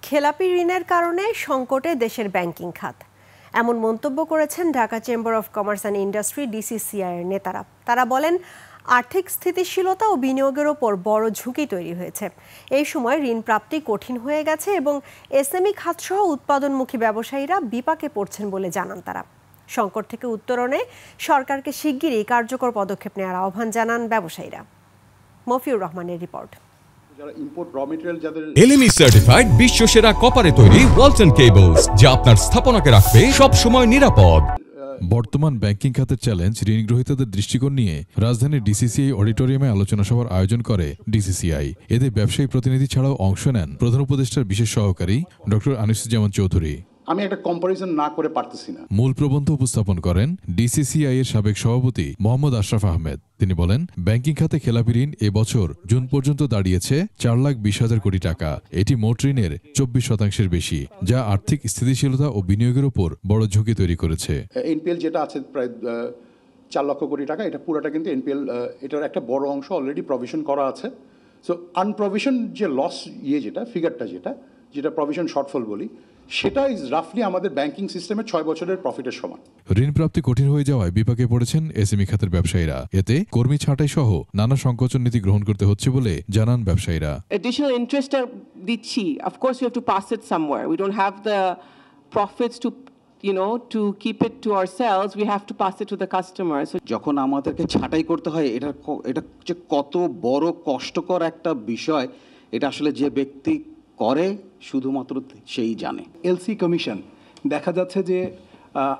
খেলাপি ঋণের কারণে সংকটে দেশের ব্যাংকিং খাত, এমন মন্তব্য করেছেন Dhaka chamber of commerce and industry DCCI এর নেতারা। তারা বলেন, আর্থিক স্থিতিশীলতা ও বিনিয়োগের ওপর বড় ঝুঁকি তৈরি হয়েছে। এই সময় ঋণ প্রাপ্তি কঠিন হয়ে গেছে এবং এসএমই খাতসহ উৎপাদনমুখী ব্যবসায়ীরা বিপাকে পড়ছেন বলে জানান তারা। সংকট থেকে উত্তরণে সরকারকে শিগগিরই কার্যকর পদক্ষেপ নেওয়ার আহ্বান জানান ব্যবসায়ীরা। মফিউর রহমানের রিপোর্ট। এলএমই সার্টিফাইড বিশ্বসেরা কপারে তৈরি ওয়ালটন কেবলস, যা আপনার স্থাপনাকে রাখবে সব সময় নিরাপদ। বর্তমান ব্যাংকিং খাতের চ্যালেঞ্জ ঋণ গ্রহীতাদের দৃষ্টিকোণ নিয়ে রাজধানীর ডিসিসিআই অডিটোরিয়ামে আলোচনা সভার আয়োজন করে ডিসিসিআই। এতে ব্যবসায়ী প্রতিনিধি ছাড়াও অংশ নেন প্রধান উপদেষ্টার বিশেষ সহকারী ডক্টর আনিসুজ্জামান চৌধুরী। আমি একটা কম্পারিজন না করে পারতেছি না। মূল প্রবন্ধ উপস্থাপন করেন ডিসিসিআই এর সাবেক সভাপতি মোহাম্মদ আশরাফ আহমেদ। তিনি বলেন, ব্যাংকিং খাতে খেলাপি ঋণ এবছর জুন পর্যন্ত দাঁড়িয়েছে 4,20,000 কোটি টাকা। এটি মোট ঋণের 24% বেশি, যা আর্থিক স্থিতিশীলতা ও বিনিয়োগের উপর বড় ঝুঁকি তৈরি করেছে। এনপিএল যেটা আছে প্রায় 4 লক্ষ কোটি টাকা, এটা পুরোটা কিন্তু এনপিএল, এটার একটা বড় অংশ অলরেডি প্রভিশন করা আছে। সো আনপ্রভিশন যে লস যেটা ফিগারটা যেটা প্রভিশন শর্টফল বলি, সেটা ইজ রাফলি আমাদের ব্যাংকিং সিস্টেমের 6 বছরের প্রফিটের সমান। ঋণ প্রাপ্তি কঠিন হয়ে যাওয়ায় বিপাকে পড়েছেন এসএমই খাতের ব্যবসায়ীরা। এতে কর্মী ছাঁটাই সহ নানা সংকোচন নীতি গ্রহণ করতে হচ্ছে বলে জানান ব্যবসায়ীরা। Additional interest দিচ্ছি, of course we have to pass it somewhere. We don't have the profits to keep it to ourselves. We have to pass it to the customers. যখন আমাদেরকে ছাঁটাই করতে হয়, এটা যে কত বড় কষ্টকর একটা বিষয়, এটা আসলে যে ব্যক্তি করে শুধুমাত্র সেই জানে। এলসি কমিশন দেখা যাচ্ছে যে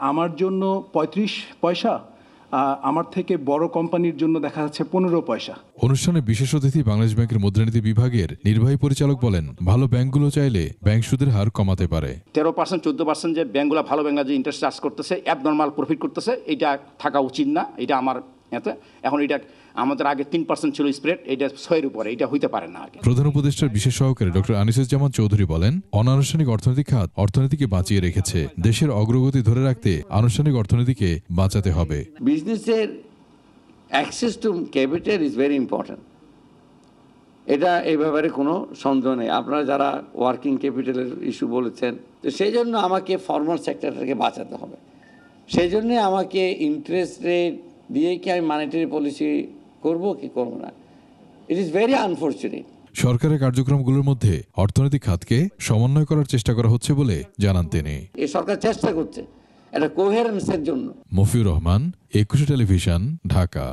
আমার জন্য 35 পয়সা, আমার থেকে বড় কোম্পানির জন্য দেখা যাচ্ছে 15 পয়সা। অনুষ্ঠানে বিশেষ অতিথি বাংলাদেশ ব্যাংকের মুদ্রানীতি বিভাগের নির্বাহী পরিচালক বলেন, ভালো ব্যাংকগুলো চাইলে ব্যাংক সুদের হার কমাতে পারে। 13%, 14% যে ব্যাংকগুলো ভালো ব্যাংকগুলো যে ইন্টারেস্ট চার্জ করতেছে, অ্যাবনর্মাল প্রফিট করতেছে, এটা থাকা উচিত না। এটা আমার এখন এটা আমাদের আগে 3% ছিল স্প্রেড, এটা 6-এর উপরে, এটা হইতে পারে না। প্রধান উপদেষ্টার বিশেষ সহকারী ডক্টর আনিসুজ্জামান চৌধুরী বলেন, অনানুষ্ঠানিক অর্থনৈতিক খাত অর্থনীতিকে বাঁচিয়ে রেখেছে। দেশের অগ্রগতি ধরে রাখতে আনুষ্ঠানিক অর্থনীতিকে বাঁচাতে হবে। বিজনেসের access to capital is very important. এটা এই ব্যাপারে কোনো সন্দেহ নেই। আপনারা যারা ওয়ার্কিং ক্যাপিটালের ইস্যু বলেছেন, তো সেই জন্য আমাকে ফর্মাল সেক্টরটাকে বাঁচাতে হবে। সেই জন্য আমাকে ইন্টারেস্ট রেট দিয়ে কি আমি মনিটারি পলিসি করবো কি করবো না, ইট ইজ ভেরি আনফর্চুনেট। সরকারের কার্যক্রমগুলোর মধ্যে অর্থনৈতিক খাতকে সমন্বয় করার চেষ্টা করা হচ্ছে বলে জানান তিনি। এই সরকার চেষ্টা করছে একটা কোহেরেন্সের জন্য। মফিউর রহমান, 21 টেলিভিশন, ঢাকা।